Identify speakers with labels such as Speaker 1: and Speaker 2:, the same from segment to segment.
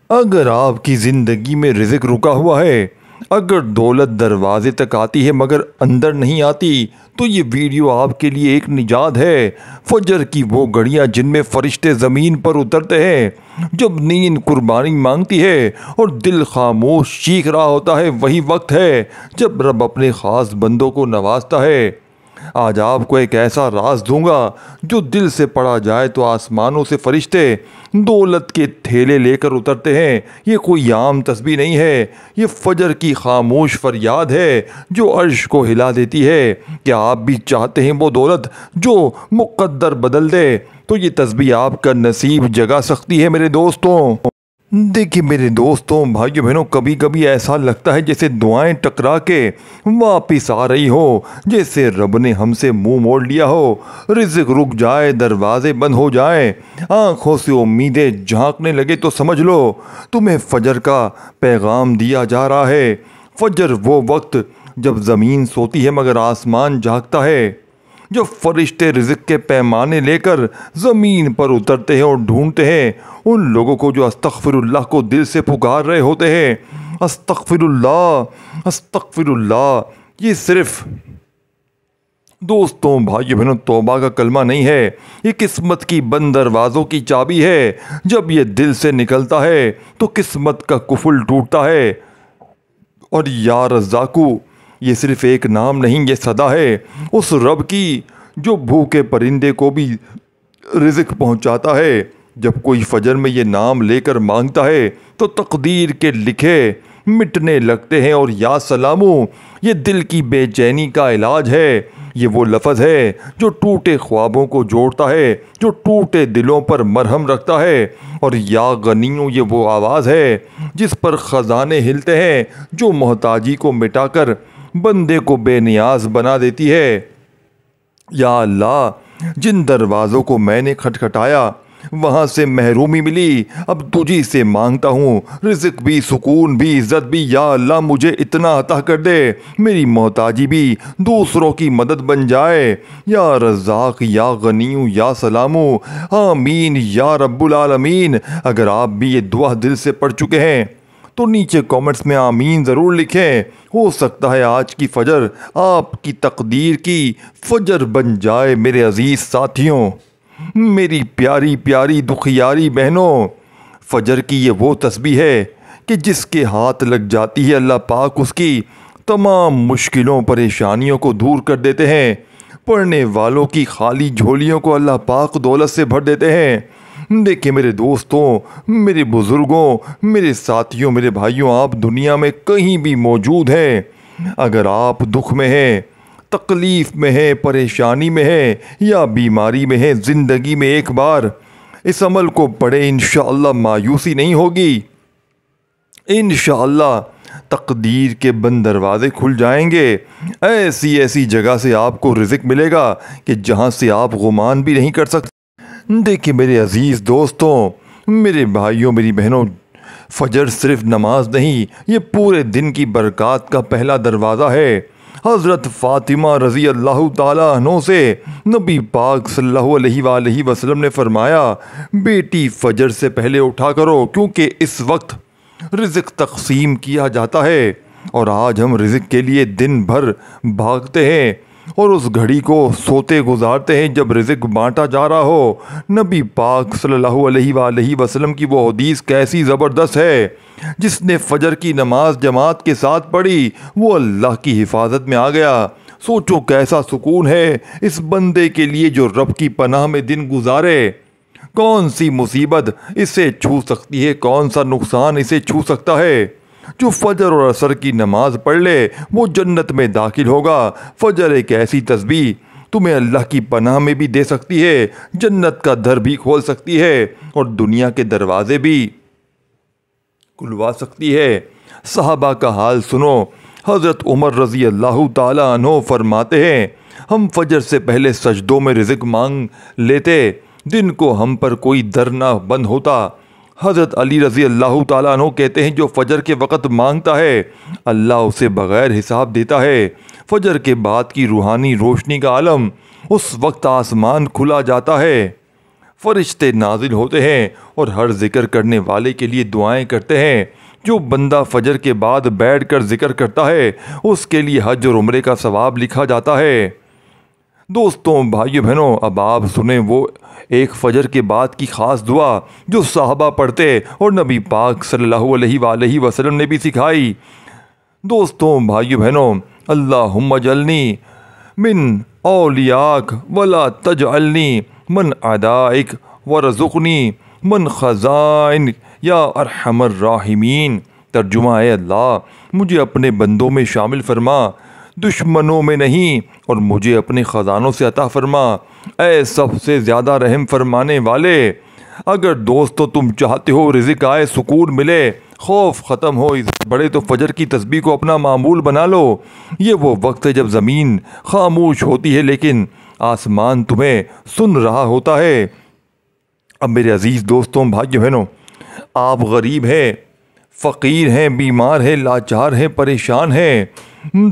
Speaker 1: اگر آپ کی زندگی میں رزق رکا ہوا ہے، اگر دولت دروازے تک آتی ہے مگر اندر نہیں آتی، تو یہ ویڈیو آپ کے لیے ایک نجات ہے۔ فجر کی وہ گھڑیاں جن میں فرشتے زمین پر اترتے ہیں، جب نیند قربانی مانگتی ہے اور دل خاموش چیخ رہا ہوتا ہے، وہی وقت ہے جب رب اپنے خاص بندوں کو نوازتا ہے۔ آج آپ کو ایک ایسا راز دوں گا جو دل سے پڑھا جائے تو آسمانوں سے فرشتے دولت کے تھیلے لے کر اترتے ہیں۔ یہ کوئی عام تسبیح نہیں ہے، یہ فجر کی خاموش فریاد ہے جو عرش کو ہلا دیتی ہے۔ کیا آپ بھی چاہتے ہیں وہ دولت جو مقدر بدل دے؟ تو یہ تسبیح آپ کا نصیب جگا سکتی ہے میرے دوستوں۔ دیکھیے میرے دوستوں، بھائیو بہنوں، کبھی کبھی ایسا لگتا ہے جیسے دعائیں ٹکرا کے واپس آ رہی ہو، جیسے رب نے ہم سے منہ موڑ لیا ہو۔ رزق رک جائے، دروازے بند ہو جائیں، آنکھوں سے امیدیں جھانکنے لگے تو سمجھ لو تمہیں فجر کا پیغام دیا جا رہا ہے۔ فجر وہ وقت جب زمین سوتی ہے مگر آسمان جاگتا ہے، جب فرشتے رزق کے پیمانے لے کر زمین پر اترتے ہیں اور ڈھونڈتے ہیں ان لوگوں کو جو استغفر اللہ کو دل سے پکار رہے ہوتے ہیں۔ استغفر اللہ، استغفر اللہ، یہ صرف دوستوں، بھائیو بہنوں، توبہ کا کلمہ نہیں ہے، یہ قسمت کی بند دروازوں کی چابی ہے۔ جب یہ دل سے نکلتا ہے تو قسمت کا قفل ٹوٹتا ہے۔ اور یا رزاقو، یہ صرف ایک نام نہیں، یہ صدا ہے اس رب کی جو بھوکے پرندے کو بھی رزق پہنچاتا ہے۔ جب کوئی فجر میں یہ نام لے کر مانگتا ہے تو تقدیر کے لکھے مٹنے لگتے ہیں۔ اور یا سلامو، یہ دل کی بے چینی کا علاج ہے۔ یہ وہ لفظ ہے جو ٹوٹے خوابوں کو جوڑتا ہے، جو ٹوٹے دلوں پر مرہم رکھتا ہے۔ اور یا غنیو، یہ وہ آواز ہے جس پر خزانے ہلتے ہیں، جو محتاجی کو مٹا کر بندے کو بے نیاز بنا دیتی ہے۔ یا اللہ، جن دروازوں کو میں نے کھٹکھٹایا وہاں سے محرومی ملی، اب تجھی سے مانگتا ہوں، رزق بھی، سکون بھی، عزت بھی۔ یا اللہ، مجھے اتنا عطا کر دے میری محتاجی بھی دوسروں کی مدد بن جائے۔ یا رزاق، یا غنیو، یا سلامو، آمین یا رب العالمین۔ اگر آپ بھی یہ دعا دل سے پڑھ چکے ہیں تو نیچے کومنٹس میں آمین ضرور لکھیں۔ ہو سکتا ہے آج کی فجر آپ کی تقدیر کی فجر بن جائے۔ میرے عزیز ساتھیوں، میری پیاری پیاری دکھیاری بہنوں، فجر کی یہ وہ تسبیح ہے کہ جس کے ہاتھ لگ جاتی ہے اللہ پاک اس کی تمام مشکلوں پریشانیوں کو دور کر دیتے ہیں۔ پڑھنے والوں کی خالی جھولیوں کو اللہ پاک دولت سے بھر دیتے ہیں۔ دیکھیں میرے دوستوں، میرے بزرگوں، میرے ساتھیوں، میرے بھائیوں، آپ دنیا میں کہیں بھی موجود ہیں، اگر آپ دکھ میں ہیں، تکلیف میں ہیں، پریشانی میں ہیں یا بیماری میں ہیں، زندگی میں ایک بار اس عمل کو پڑھیں، انشاءاللہ مایوسی نہیں ہوگی۔ انشاءاللہ تقدیر کے بند دروازے کھل جائیں گے۔ ایسی ایسی جگہ سے آپ کو رزق ملے گا کہ جہاں سے آپ گمان بھی نہیں کر سکتے۔ دیکھیں میرے عزیز دوستوں، میرے بھائیوں، میری بہنوں، فجر صرف نماز نہیں، یہ پورے دن کی برکات کا پہلا دروازہ ہے۔ حضرت فاطمہ رضی اللہ تعالیٰ عنہ سے نبی پاک صلی اللہ علیہ وآلہ وسلم نے فرمایا، بیٹی فجر سے پہلے اٹھا کرو کیونکہ اس وقت رزق تقسیم کیا جاتا ہے۔ اور آج ہم رزق کے لیے دن بھر بھاگتے ہیں اور اس گھڑی کو سوتے گزارتے ہیں جب رزق بانٹا جا رہا ہو۔ نبی پاک صلی اللہ علیہ وآلہ وسلم کی وہ حدیث کیسی زبردست ہے، جس نے فجر کی نماز جماعت کے ساتھ پڑھی وہ اللہ کی حفاظت میں آ گیا۔ سوچو کیسا سکون ہے اس بندے کے لیے جو رب کی پناہ میں دن گزارے۔ کون سی مصیبت اسے چھو سکتی ہے، کون سا نقصان اسے چھو سکتا ہے؟ جو فجر اور عصر کی نماز پڑھ لے وہ جنت میں داخل ہوگا۔ فجر ایک ایسی تسبیح تمہیں اللہ کی پناہ میں بھی دے سکتی ہے، جنت کا در بھی کھول سکتی ہے اور دنیا کے دروازے بھی کھلوا سکتی ہے۔ صحابہ کا حال سنو، حضرت عمر رضی اللہ تعالیٰ عنہ فرماتے ہیں، ہم فجر سے پہلے سجدوں میں رزق مانگ لیتے، دن کو ہم پر کوئی در نہ بند ہوتا۔ حضرت علی رضی اللہ تعالیٰ عنہ کہتے ہیں، جو فجر کے وقت مانگتا ہے اللہ اسے بغیر حساب دیتا ہے۔ فجر کے بعد کی روحانی روشنی کا عالم، اس وقت آسمان کھلا جاتا ہے، فرشتے نازل ہوتے ہیں اور ہر ذکر کرنے والے کے لیے دعائیں کرتے ہیں۔ جو بندہ فجر کے بعد بیٹھ کر ذکر کرتا ہے اس کے لیے حج اور عمرے کا ثواب لکھا جاتا ہے۔ دوستوں، بھائیو بہنوں، اب آپ سنیں وہ ایک فجر کے بعد کی خاص دعا جو صحابہ پڑھتے اور نبی پاک صلی اللہ علیہ وآلہ وسلم نے بھی سکھائی۔ دوستوں، بھائیو بہنوں، اللہم اجعلنی من اولیاک ولا تجعلنی من اعدائک ورزقنی من خزائن یا ارحم الراحمین۔ ترجمہ: اے اللہ، مجھے اپنے بندوں میں شامل فرما، دشمنوں میں نہیں، اور مجھے اپنے خزانوں سے عطا فرما، اے سب سے زیادہ رحم فرمانے والے۔ اگر دوستو تم چاہتے ہو رزق آئے، سکون ملے، خوف ختم ہو، عزت بڑھے، تو فجر کی تسبیح کو اپنا معمول بنا لو۔ یہ وہ وقت ہے جب زمین خاموش ہوتی ہے لیکن آسمان تمہیں سن رہا ہوتا ہے۔ اب میرے عزیز دوستوں، بھائیو بہنوں، آپ غریب ہیں، فقیر ہیں، بیمار ہیں، لاچار ہیں، پریشان ہیں،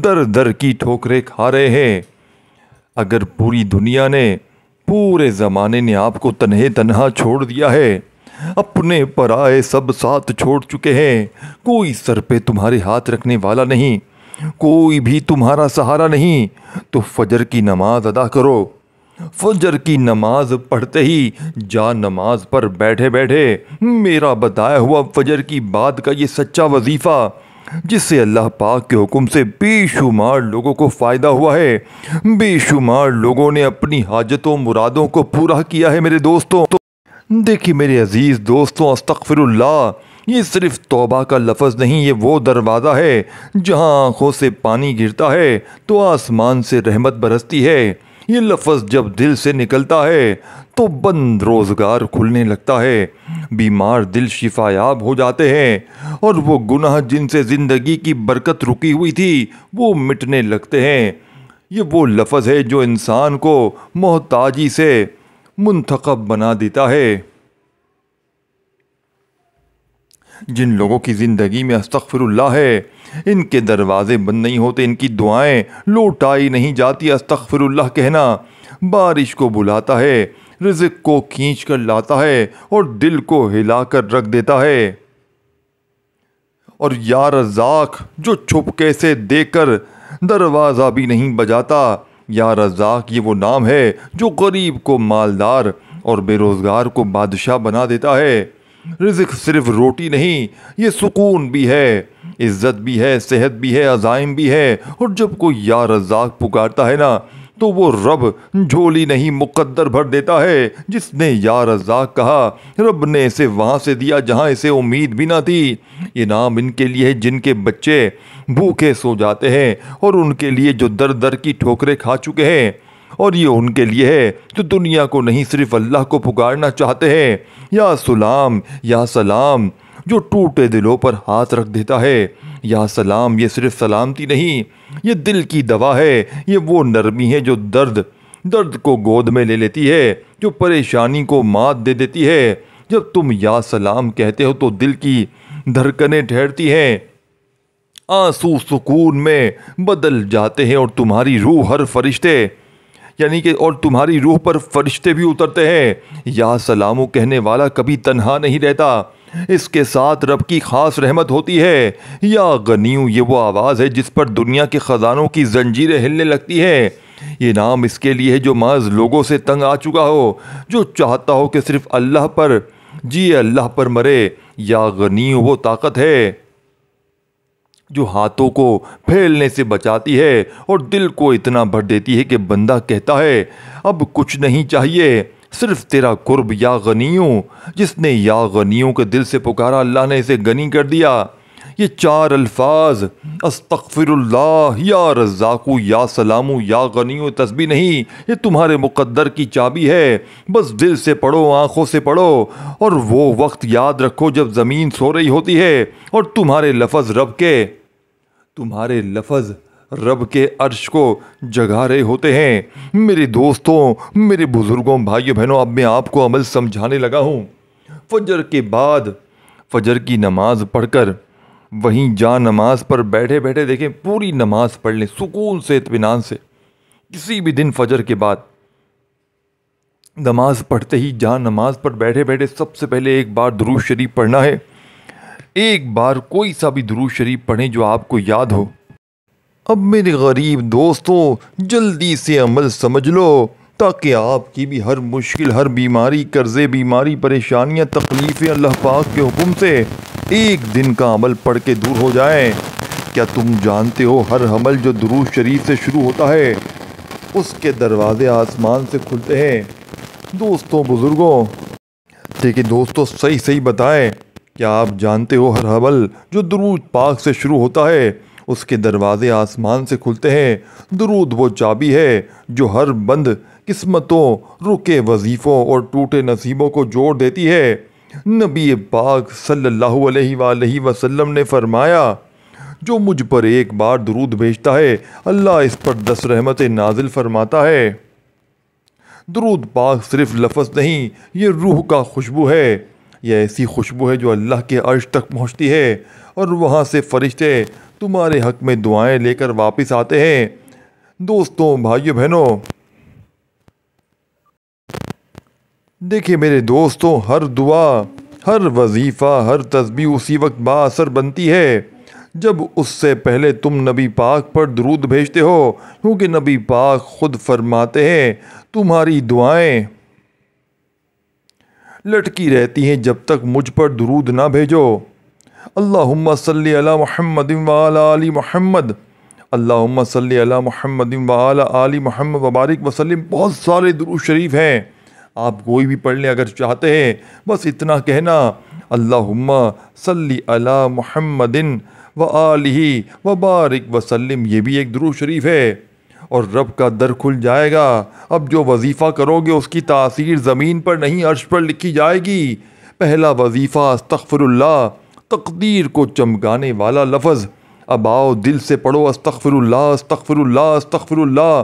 Speaker 1: در در کی ٹھوکریں کھا رہے ہیں۔ اگر پوری دنیا نے، پورے زمانے نے آپ کو تنہا چھوڑ دیا ہے، اپنے پرائے سب ساتھ چھوڑ چکے ہیں، کوئی سر پہ تمہارے ہاتھ رکھنے والا نہیں، کوئی بھی تمہارا سہارا نہیں، تو فجر کی نماز ادا کرو۔ فجر کی نماز پڑھتے ہی جا نماز پر بیٹھے بیٹھے میرا بتایا ہوا فجر کی بات کا یہ سچا وظیفہ، جس سے اللہ پاک کے حکم سے بے شمار لوگوں کو فائدہ ہوا ہے، بے شمار لوگوں نے اپنی حاجتوں مرادوں کو پورا کیا ہے۔ میرے دوستوں، دیکھیے میرے عزیز دوستوں، استغفر اللہ یہ صرف توبہ کا لفظ نہیں، یہ وہ دروازہ ہے جہاں آنکھوں سے پانی گرتا ہے تو آسمان سے رحمت برستی ہے۔ یہ لفظ جب دل سے نکلتا ہے تو بند روزگار کھلنے لگتا ہے، بیمار دل شفا یاب ہو جاتے ہیں، اور وہ گناہ جن سے زندگی کی برکت رکی ہوئی تھی وہ مٹنے لگتے ہیں۔ یہ وہ لفظ ہے جو انسان کو محتاجی سے منتخب بنا دیتا ہے۔ جن لوگوں کی زندگی میں استغفر اللہ ہے، ان کے دروازے بند نہیں ہوتے، ان کی دعائیں لوٹائی نہیں جاتی۔ استغفر اللہ کہنا بارش کو بلاتا ہے، رزق کو کھینچ کر لاتا ہے اور دل کو ہلا کر رکھ دیتا ہے۔ اور یا رزاق جو چھپکے سے دیکھ کر دروازہ بھی نہیں بجاتا۔ یا رزاق یہ وہ نام ہے جو غریب کو مالدار اور بے روزگار کو بادشاہ بنا دیتا ہے۔ رزق صرف روٹی نہیں، یہ سکون بھی ہے، عزت بھی ہے، صحت بھی ہے، عزائم بھی ہے۔ اور جب کوئی یا رزاق پکارتا ہے نا تو وہ رب جھولی نہیں مقدر بھر دیتا ہے۔ جس نے یا رزاق کہا رب نے اسے وہاں سے دیا جہاں اسے امید بھی نہ تھی۔ یہ نام ان کے لیے ہے جن کے بچے بھوکے سو جاتے ہیں، اور ان کے لیے جو در در کی ٹھوکریں کھا چکے ہیں، اور یہ ان کے لیے ہے جو دنیا کو نہیں صرف اللہ کو پکارنا چاہتے ہیں۔ یا سلام، یا سلام جو ٹوٹے دلوں پر ہاتھ رکھ دیتا ہے۔ یا سلام یہ صرف سلامتی نہیں، یہ دل کی دوا ہے، یہ وہ نرمی ہے جو درد کو گود میں لے لیتی ہے، جو پریشانی کو مات دے دیتی ہے۔ جب تم یا سلام کہتے ہو تو دل کی دھڑکنیں ٹھہرتی ہیں، آنسو سکون میں بدل جاتے ہیں، اور تمہاری روح اور تمہاری روح پر فرشتے بھی اترتے ہیں۔ یا سلامو کہنے والا کبھی تنہا نہیں رہتا، اس کے ساتھ رب کی خاص رحمت ہوتی ہے۔ یا غنیو یہ وہ آواز ہے جس پر دنیا کے خزانوں کی زنجیریں ہلنے لگتی ہیں۔ یہ نام اس کے لیے ہے جو محض لوگوں سے تنگ آ چکا ہو، جو چاہتا ہو کہ صرف اللہ پر جیے، اللہ پر مرے۔ یا غنیو وہ طاقت ہے جو ہاتھوں کو پھیلنے سے بچاتی ہے اور دل کو اتنا بھر دیتی ہے کہ بندہ کہتا ہے اب کچھ نہیں چاہیے، صرف تیرا قرب یا غنیوں۔ جس نے یا غنیوں کے دل سے پکارا اللہ نے اسے غنی کر دیا۔ یہ چار الفاظ استغفر اللہ، یا رزاقو، یا سلامو، یا غنیو تسبیح نہیں، یہ تمہارے مقدر کی چابی ہے۔ بس دل سے پڑھو، آنکھوں سے پڑھو، اور وہ وقت یاد رکھو جب زمین سو رہی ہوتی ہے اور تمہارے لفظ رب کے عرش کو جگا رہے ہوتے ہیں۔ میرے دوستوں، میرے بزرگوں، بھائیوں بہنوں، اب میں آپ کو عمل سمجھانے لگا ہوں۔ فجر کے بعد فجر کی نماز پڑھ کر وہیں جا نماز پر بیٹھے بیٹھے دیکھیں پوری نماز پڑھ لیں سکون سے، اطمینان سے۔ کسی بھی دن فجر کے بعد نماز پڑھتے ہی جہاں نماز پر بیٹھے بیٹھے سب سے پہلے ایک بار درود شریف پڑھنا ہے۔ ایک بار کوئی سا بھی درود شریف پڑھیں جو آپ کو یاد ہو۔ اب میرے غریب دوستوں، جلدی سے عمل سمجھ لو تاکہ آپ کی بھی ہر مشکل، ہر بیماری، قرضے، بیماری، پریشانیاں، تکلیفیں اللہ پاک کے حکم سے ایک دن کا عمل پڑھ کے دور ہو جائیں۔ کیا تم جانتے ہو ہر عمل جو درود شریف سے شروع ہوتا ہے اس کے دروازے آسمان سے کھلتے ہیں؟ دوستوں، بزرگوں، دیکھیں دوستوں، صحیح بتائیں، کیا آپ جانتے ہو ہر عمل جو درود پاک سے شروع ہوتا ہے اس کے دروازے آسمان سے کھلتے ہیں؟ درود وہ چابی ہے جو ہر بند قسمتوں، رکے وظیفوں اور ٹوٹے نصیبوں کو جوڑ دیتی ہے۔ نبی پاک صلی اللہ علیہ وآلہ وسلم نے فرمایا، جو مجھ پر ایک بار درود بھیجتا ہے اللہ اس پر 10 رحمتیں نازل فرماتا ہے۔ درود پاک صرف لفظ نہیں، یہ روح کا خوشبو ہے۔ یہ ایسی خوشبو ہے جو اللہ کے عرش تک پہنچتی ہے اور وہاں سے فرشتے تمہارے حق میں دعائیں لے کر واپس آتے ہیں۔ دوستوں، بھائیو، بہنوں، دیکھیں میرے دوستوں، ہر دعا، ہر وظیفہ، ہر تسبیح اسی وقت با اثر بنتی ہے جب اس سے پہلے تم نبی پاک پر درود بھیجتے ہو، کیونکہ نبی پاک خود فرماتے ہیں تمہاری دعائیں لٹکی رہتی ہیں جب تک مجھ پر درود نہ بھیجو۔ اللہم صلی علی محمد وعلی آل محمد، اللہم صلی علی محمد وعلی آل محمد وبارک وسلم۔ بہت سارے درود شریف ہیں، آپ کوئی بھی پڑھ لیں اگر چاہتے ہیں۔ بس اتنا کہنا، اللہم صلی علی محمد وآلہ وبارک وسلم، یہ بھی ایک درود شریف ہے، اور رب کا در کھل جائے گا۔ اب جو وظیفہ کرو گے اس کی تاثیر زمین پر نہیں عرش پر لکھی جائے گی۔ پہلا وظیفہ استغفر اللہ، تقدیر کو چمکانے والا لفظ۔ اب آؤ دل سے پڑھو، استغفر اللہ، استغفر اللہ، استغفر اللہ۔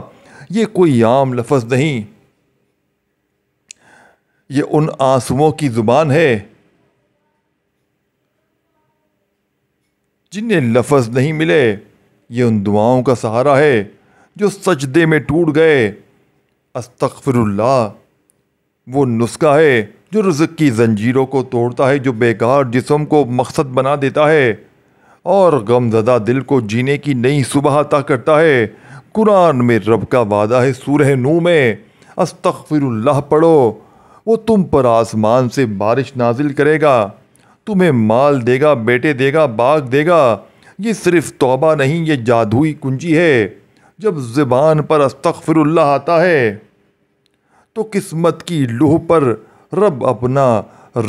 Speaker 1: یہ کوئی عام لفظ نہیں، یہ ان آنسوؤں کی زبان ہے جنہیں لفظ نہیں ملے، یہ ان دعاؤں کا سہارا ہے جو سجدے میں ٹوٹ گئے۔ استغفر اللہ وہ نسخہ ہے جو رزق کی زنجیروں کو توڑتا ہے، جو بیکار جسم کو مقصد بنا دیتا ہے اور غم زدہ دل کو جینے کی نئی صبح عطا کرتا ہے۔ قرآن میں رب کا وعدہ ہے، سورہ نوح میں، استغفر اللہ پڑھو، وہ تم پر آسمان سے بارش نازل کرے گا، تمہیں مال دے گا، بیٹے دے گا، باغ دے گا۔ یہ صرف توبہ نہیں، یہ جادوئی کنجی ہے۔ جب زبان پر استغفر اللہ آتا ہے تو قسمت کی لوح پر رب اپنا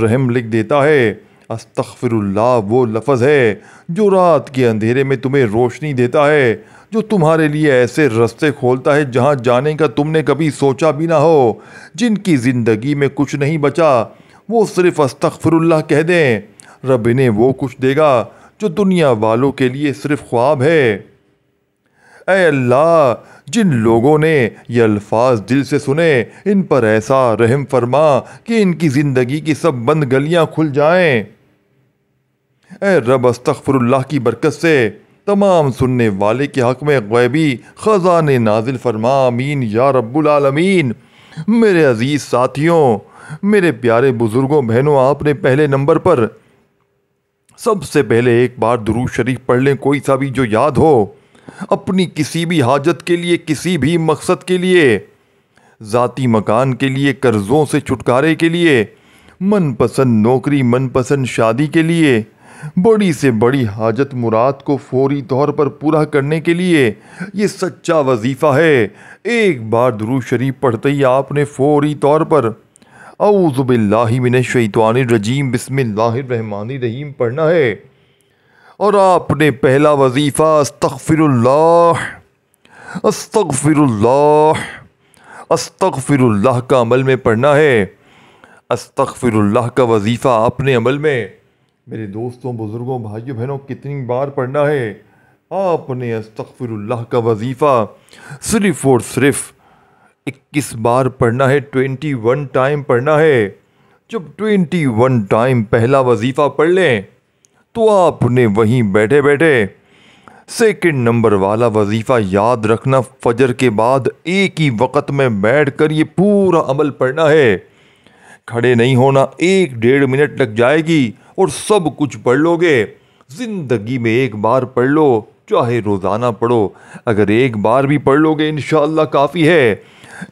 Speaker 1: رحم لکھ دیتا ہے۔ استغفر اللہ وہ لفظ ہے جو رات کے اندھیرے میں تمہیں روشنی دیتا ہے، جو تمہارے لیے ایسے رستے کھولتا ہے جہاں جانے کا تم نے کبھی سوچا بھی نہ ہو۔ جن کی زندگی میں کچھ نہیں بچا وہ صرف استغفر اللہ کہہ دیں، رب انہیں وہ کچھ دے گا جو دنیا والوں کے لیے صرف خواب ہے۔ اے اللہ، جن لوگوں نے یہ الفاظ دل سے سنے ان پر ایسا رحم فرما کہ ان کی زندگی کی سب بند گلیاں کھل جائیں۔ اے رب، استغفر اللہ کی برکت سے تمام سننے والے کے حق میں غیبی خزانے نازل فرما، آمین یا رب العالمین۔ میرے عزیز ساتھیوں، میرے پیارے بزرگوں، بہنوں، آپ نے پہلے نمبر پر سب سے پہلے ایک بار درود شریف پڑھ لیں، کوئی سا بھی جو یاد ہو، اپنی کسی بھی حاجت کے لیے، کسی بھی مقصد کے لیے، ذاتی مکان کے لیے، قرضوں سے چھٹکارے کے لیے، من پسند نوکری، من پسند شادی کے لیے، بڑی سے بڑی حاجت مراد کو فوری طور پر پورا کرنے کے لیے یہ سچا وظیفہ ہے۔ ایک بار درود شریف پڑھتے ہی آپ نے فوری طور پر اعوذ باللہ من الشیطان الرجیم بسم اللہ الرحمن الرحیم پڑھنا ہے، اور آپ نے پہلا وظیفہ استغفر اللہ، استغفر اللہ، استغفر اللہ کا عمل میں پڑھنا ہے۔ استغفر اللہ کا وظیفہ اپنے عمل میں میرے دوستوں، بزرگوں، بھائیوں، بہنوں کتنی بار پڑھنا ہے؟ آپ نے استغفر اللہ کا وظیفہ صرف اور صرف 21 بار پڑھنا ہے، 21 ٹائم پڑھنا ہے۔ جب 21 ٹائم پہلا وظیفہ پڑھ لیں تو آپ نے وہیں بیٹھے بیٹھے سیکنڈ نمبر والا وظیفہ یاد رکھنا، فجر کے بعد ایک ہی وقت میں بیٹھ کر یہ پورا عمل پڑھنا ہے۔ کھڑے نہیں ہونا، 1-1.5 منٹ لگ جائے گی اور سب کچھ پڑھ لو گے۔ زندگی میں ایک بار پڑھ لو، چاہے روزانہ پڑھو، اگر ایک بار بھی پڑھ لو گے انشاءاللہ کافی ہے۔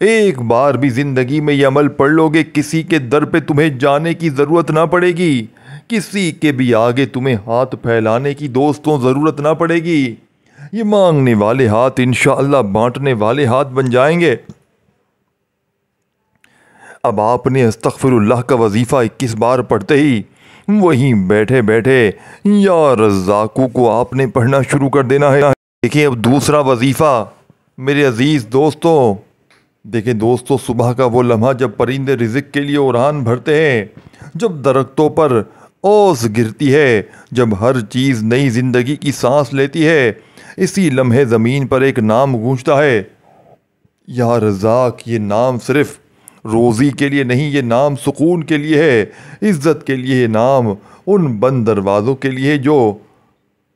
Speaker 1: ایک بار بھی زندگی میں یہ عمل پڑھ لو گے، کسی کے در پہ تمہیں جانے کی ضرورت نہ پڑے گی، کسی کے بھی آگے تمہیں ہاتھ پھیلانے کی دوستوں ضرورت نہ پڑے گی۔ یہ مانگنے والے ہاتھ انشاءاللہ بانٹنے والے ہاتھ بن جائیں گے۔ اب آپ نے استغفر اللہ کا وظیفہ 21 بار پڑھتے ہی وہیں بیٹھے بیٹھے یا رزاقو کو آپ نے پڑھنا شروع کر دینا ہے۔ دیکھیں اب دوسرا وظیفہ میرے عزیز دوستوں، دیکھیں دوستوں، صبح کا وہ لمحہ جب پرندے رزق کے لیے اڑان بھرتے ہیں، جب درختوں پر اوس گرتی ہے، جب ہر چیز نئی زندگی کی سانس لیتی ہے، اسی لمحے زمین پر ایک نام گونجتا ہے، یا رزاق۔ یہ نام صرف روزی کے لیے نہیں، یہ نام سکون کے لیے ہے، عزت کے لیے۔ یہ نام ان بند دروازوں کے لیے جو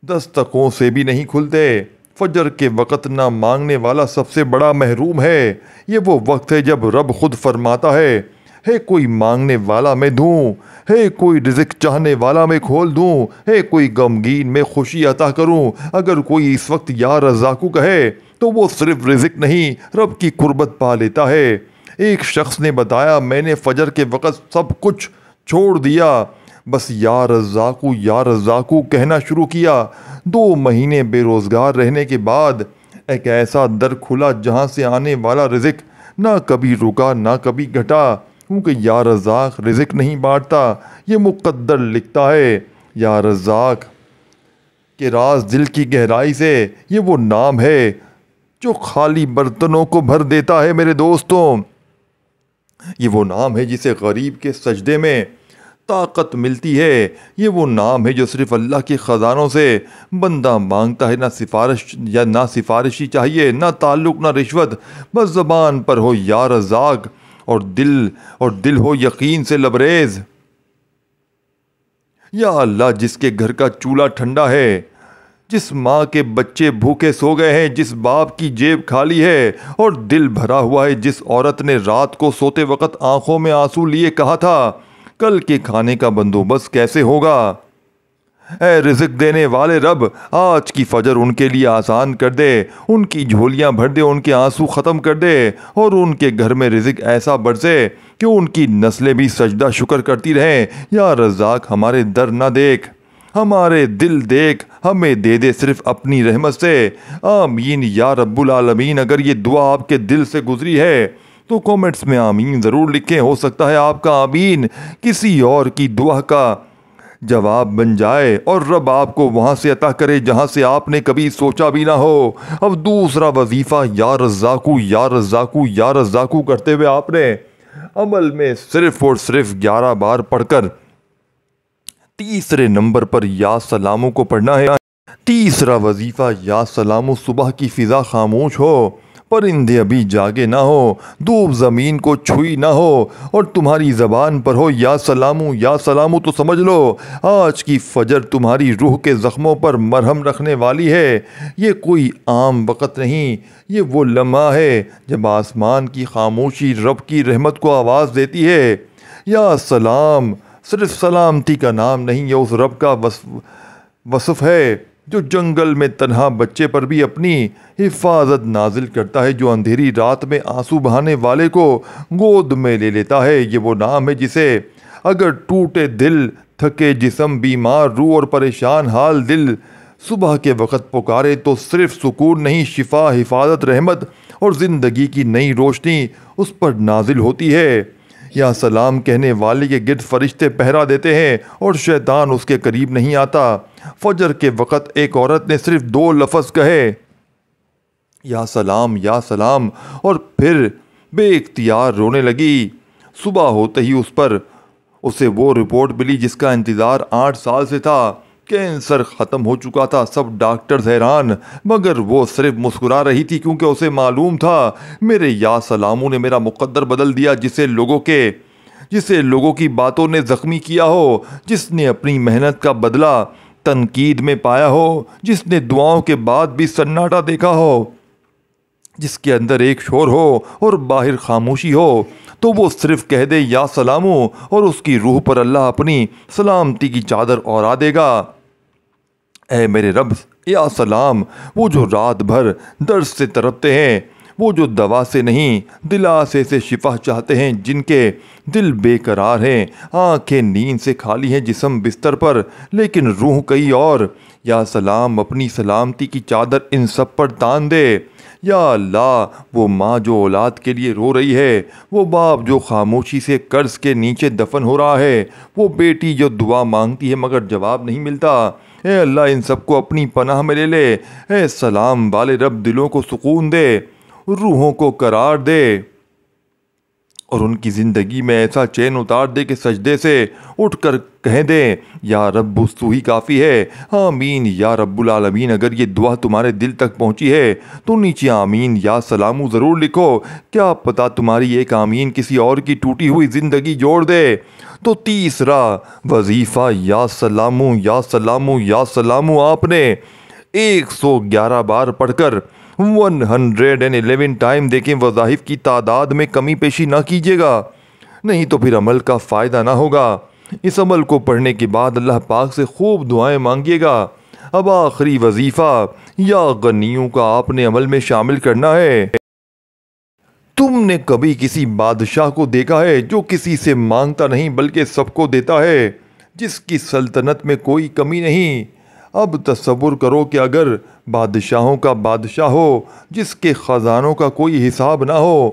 Speaker 1: دستکوں سے بھی نہیں کھلتے۔ فجر کے وقت نہ مانگنے والا سب سے بڑا محروم ہے۔ یہ وہ وقت ہے جب رب خود فرماتا ہے کوئی مانگنے والا میں دوں، ہے کوئی رزق چاہنے والا میں کھول دوں، ہے کوئی غمگین میں خوشی عطا کروں۔ اگر کوئی اس وقت یا رزاقو کہے تو وہ صرف رزق نہیں، رب کی قربت پا لیتا ہے۔ ایک شخص نے بتایا، میں نے فجر کے وقت سب کچھ چھوڑ دیا، بس یا رزاقو کہنا شروع کیا۔ 2 مہینے بے روزگار رہنے کے بعد ایک ایسا در کھلا جہاں سے آنے والا رزق نہ کبھی رکا نہ کبھی گھٹا، کیونکہ یا رزاق رزق نہیں بانٹتا، یہ مقدر لکھتا ہے۔ یا رزاق کے راز دل کی گہرائی سے، یہ وہ نام ہے جو خالی برتنوں کو بھر دیتا ہے میرے دوستوں۔ یہ وہ نام ہے جسے غریب کے سجدے میں طاقت ملتی ہے۔ یہ وہ نام ہے جو صرف اللہ کے خزانوں سے بندہ مانگتا ہے، نہ سفارشی چاہیے، نہ تعلق، نہ رشوت، بس زبان پر ہو یا رزاق اور دل ہو یقین سے لبریز۔ یا اللہ، جس کے گھر کا چولہا ٹھنڈا ہے، جس ماں کے بچے بھوکے سو گئے ہیں، جس باپ کی جیب خالی ہے اور دل بھرا ہوا ہے، جس عورت نے رات کو سوتے وقت آنکھوں میں آنسو لیے کہا تھا کل کے کھانے کا بندوبست کیسے ہوگا، اے رزق دینے والے رب، آج کی فجر ان کے لیے آسان کر دے، ان کی جھولیاں بھر دے، ان کے آنسو ختم کر دے اور ان کے گھر میں رزق ایسا برسے کہ ان کی نسلیں بھی سجدہ شکر کرتی رہیں۔ یا رزاق، ہمارے در نہ دیکھ، ہمارے دل دیکھ، ہمیں دے دے صرف اپنی رحمت سے۔ آمین یا رب العالمین۔ اگر یہ دعا آپ کے دل سے گزری ہے تو کومنٹس میں آمین ضرور لکھیں، ہو سکتا ہے آپ کا آمین کسی اور کی دعا کا جواب بن جائے اور رب آپ کو وہاں سے عطا کرے جہاں سے آپ نے کبھی سوچا بھی نہ ہو۔ اب دوسرا وظیفہ یا رزاقو کرتے ہوئے آپ نے عمل میں صرف اور صرف 11 بار پڑھ کر تیسرے نمبر پر یا سلامو کو پڑھنا ہے۔ تیسرا وظیفہ یا سلامو، صبح کی فضا خاموش ہو، پرندے ابھی جاگے نہ ہو، دھوپ زمین کو چھوئی نہ ہو اور تمہاری زبان پر ہو یا سلامو، تو سمجھ لو آج کی فجر تمہاری روح کے زخموں پر مرہم رکھنے والی ہے۔ یہ کوئی عام وقت نہیں، یہ وہ لمحہ ہے جب آسمان کی خاموشی رب کی رحمت کو آواز دیتی ہے۔ یا سلام صرف سلامتی کا نام نہیں، یہ اس رب کا وصف ہے جو جنگل میں تنہا بچے پر بھی اپنی حفاظت نازل کرتا ہے، جو اندھیری رات میں آنسو بہانے والے کو گود میں لے لیتا ہے۔ یہ وہ نام ہے جسے اگر ٹوٹے دل، تھکے جسم، بیمار روح اور پریشان حال دل صبح کے وقت پکارے تو صرف سکون نہیں، شفا، حفاظت، رحمت اور زندگی کی نئی روشنی اس پر نازل ہوتی ہے۔ یا سلام کہنے والے کے گرد فرشتے پہرا دیتے ہیں اور شیطان اس کے قریب نہیں آتا۔ فجر کے وقت ایک عورت نے صرف 2 لفظ کہے، یا سلام، اور پھر بے اختیار رونے لگی۔ صبح ہوتے ہی اسے وہ رپورٹ ملی جس کا انتظار 8 سال سے تھا۔ کینسر ختم ہو چکا تھا، سب ڈاکٹرز حیران، مگر وہ صرف مسکرا رہی تھی کیونکہ اسے معلوم تھا میرے یا سلاموں نے میرا مقدر بدل دیا۔ جسے لوگوں کی باتوں نے زخمی کیا ہو، جس نے اپنی محنت کا بدلہ تنقید میں پایا ہو، جس نے دعاؤں کے بعد بھی سناٹا دیکھا ہو، جس کے اندر ایک شور ہو اور باہر خاموشی ہو، تو وہ صرف کہہ دے یا سلامو اور اس کی روح پر اللہ اپنی سلامتی کی چادر اوڑھا دے گا۔ اے میرے رب یا سلام، وہ جو رات بھر درد سے تڑپتے ہیں، وہ جو دوا سے نہیں دلاسے سے شفا چاہتے ہیں، جن کے دل بے قرار ہیں، آنکھیں نیند سے خالی ہیں، جسم بستر پر لیکن روح کہیں اور، یا سلام اپنی سلامتی کی چادر ان سب پر تان دے۔ یا اللہ، وہ ماں جو اولاد کے لیے رو رہی ہے، وہ باپ جو خاموشی سے قرض کے نیچے دفن ہو رہا ہے، وہ بیٹی جو دعا مانگتی ہے مگر جواب نہیں ملتا، اے اللہ ان سب کو اپنی پناہ میں لے لے۔ اے سلام والے رب، دلوں کو سکون دے، روحوں کو قرار دے اور ان کی زندگی میں ایسا چین اتار دے کہ سجدے سے اٹھ کر کہہ دیں یا رب تو ہی کافی ہے۔ آمین یا رب العالمین۔ اگر یہ دعا تمہارے دل تک پہنچی ہے تو نیچے آمین یا سلامو ضرور لکھو، کیا پتہ تمہاری ایک آمین کسی اور کی ٹوٹی ہوئی زندگی جوڑ دے۔ تو تیسرا وظیفہ یا سلامو یا سلامو یا سلامو آپ نے 111 بار پڑھ کر 111 ٹائم دیکھیں، وظائف کی تعداد میں کمی پیشی نہ کیجیے گا، نہیں تو پھر عمل کا فائدہ نہ ہوگا۔ اس عمل کو پڑھنے کے بعد اللہ پاک سے خوب دعائیں مانگیے گا۔ اب آخری وظیفہ یا غنیوں کا آپ نے عمل میں شامل کرنا ہے۔ تم نے کبھی کسی بادشاہ کو دیکھا ہے جو کسی سے مانگتا نہیں بلکہ سب کو دیتا ہے، جس کی سلطنت میں کوئی کمی نہیں؟ اب تصور کرو کہ اگر بادشاہوں کا بادشاہ ہو جس کے خزانوں کا کوئی حساب نہ ہو،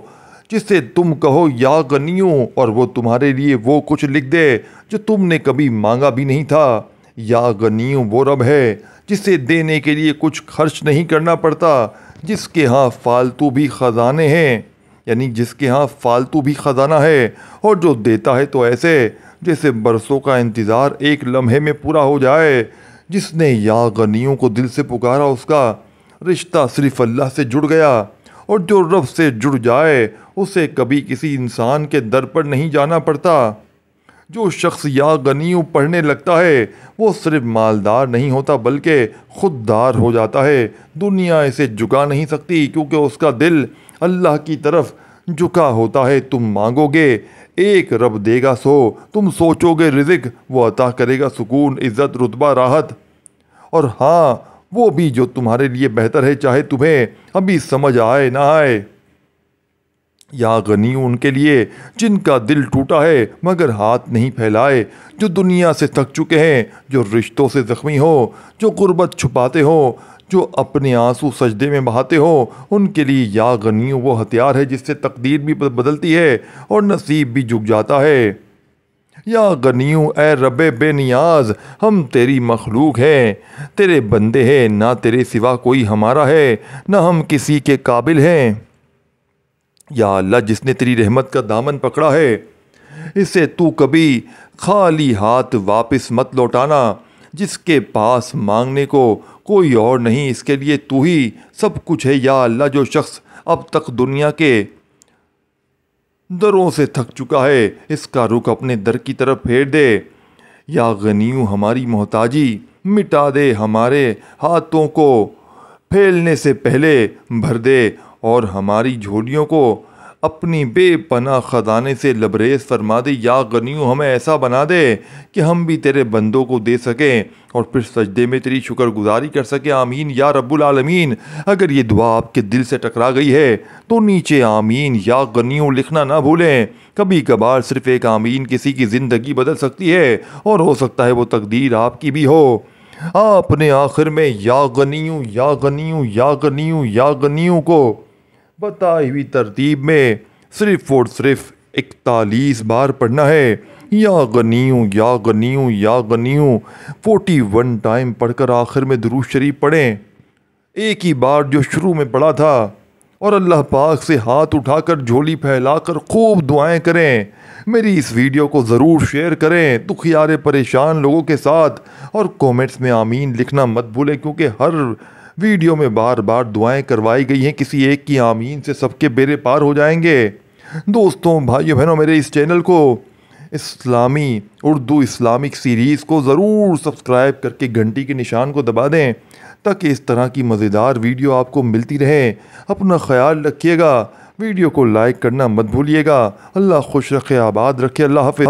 Speaker 1: جسے تم کہو یا غنیوں اور وہ تمہارے لیے وہ کچھ لکھ دے جو تم نے کبھی مانگا بھی نہیں تھا۔ یا غنیوں وہ رب ہے جسے دینے کے لیے کچھ خرچ نہیں کرنا پڑتا، جس کے ہاں فالتو بھی خزانے ہیں، یعنی جس کے ہاں فالتو بھی خزانہ ہے، اور جو دیتا ہے تو ایسے جیسے برسوں کا انتظار ایک لمحے میں پورا ہو جائے۔ جس نے یا غنیوں کو دل سے پکارا اس کا رشتہ صرف اللہ سے جڑ گیا، اور جو رب سے جڑ جائے اسے کبھی کسی انسان کے در پر نہیں جانا پڑتا۔ جو شخص یا غنیوں پڑھنے لگتا ہے وہ صرف مالدار نہیں ہوتا بلکہ خوددار ہو جاتا ہے۔ دنیا اسے جھکا نہیں سکتی کیونکہ اس کا دل اللہ کی طرف جھکا ہوتا ہے۔ تم مانگو گے ایک رب دے گا سو، تم سوچو گے رزق وہ عطا کرے گا سکون، عزت، رتبہ، راحت، اور ہاں وہ بھی جو تمہارے لیے بہتر ہے، چاہے تمہیں ابھی سمجھ آئے نہ آئے۔ یا غنیوں ان کے لیے جن کا دل ٹوٹا ہے مگر ہاتھ نہیں پھیلائے، جو دنیا سے تھک چکے ہیں، جو رشتوں سے زخمی ہو، جو غربت چھپاتے ہو، جو اپنے آنسو سجدے میں بہاتے ہو، ان کے لیے یا غنیوں وہ ہتھیار ہے جس سے تقدیر بھی بدلتی ہے اور نصیب بھی جھک جاتا ہے۔ یا غنیوں اے رب بے نیاز، ہم تیری مخلوق ہیں، تیرے بندے ہیں، نہ تیرے سوا کوئی ہمارا ہے، نہ ہم کسی کے قابل ہیں۔ یا اللہ جس نے تیری رحمت کا دامن پکڑا ہے اسے تو کبھی خالی ہاتھ واپس مت لوٹانا۔ جس کے پاس مانگنے کو کوئی اور نہیں، اس کے لیے تو ہی سب کچھ ہے۔ یا اللہ جو شخص اب تک دنیا کے دروں سے تھک چکا ہے اس کا رخ اپنے در کی طرف پھیر دے۔ یا غنیوں ہماری محتاجی مٹا دے، ہمارے ہاتھوں کو پھیلنے سے پہلے بھر دے اور ہماری جھولیوں کو اپنی بے پناہ خزانے سے لبریز فرما دے۔ یا غنیوں ہمیں ایسا بنا دے کہ ہم بھی تیرے بندوں کو دے سکیں اور پھر سجدے میں تیری شکر گزاری کر سکیں۔ آمین یا رب العالمین۔ اگر یہ دعا آپ کے دل سے ٹکرا گئی ہے تو نیچے آمین یا غنیوں لکھنا نہ بھولیں۔ کبھی کبھار صرف ایک آمین کسی کی زندگی بدل سکتی ہے، اور ہو سکتا ہے وہ تقدیر آپ کی بھی ہو۔ آپ نے آخر میں یا غنیوں یا غنیوں یا غنیوں یا غنیوں کو بتائی ہوئی ترتیب میں صرف اور صرف 41 بار پڑھنا ہے۔ یا غنیوں یا غنیوں یا غنیوں 41 ٹائم پڑھ کر آخر میں درود شریف پڑھیں، ایک ہی بار جو شروع میں پڑھا تھا، اور اللہ پاک سے ہاتھ اٹھا کر جھولی پھیلا کر خوب دعائیں کریں۔ میری اس ویڈیو کو ضرور شیئر کریں دکھیارے پریشان لوگوں کے ساتھ، اور کومنٹس میں آمین لکھنا مت بھولیں کیونکہ ہر ویڈیو میں بار بار دعائیں کروائی گئی ہیں، کسی ایک کی آمین سے سب کے بیڑے پار ہو جائیں گے۔ دوستوں، بھائیو بہنوں، میرے اس چینل کو اسلامی اردو اسلامک سیریز کو ضرور سبسکرائب کر کے گھنٹی کے نشان کو دبا دیں تاکہ اس طرح کی مزیدار ویڈیو آپ کو ملتی رہے۔ اپنا خیال رکھیے گا، ویڈیو کو لائک کرنا مت بھولیے گا۔ اللہ خوش رکھے، آباد رکھے، اللہ حافظ۔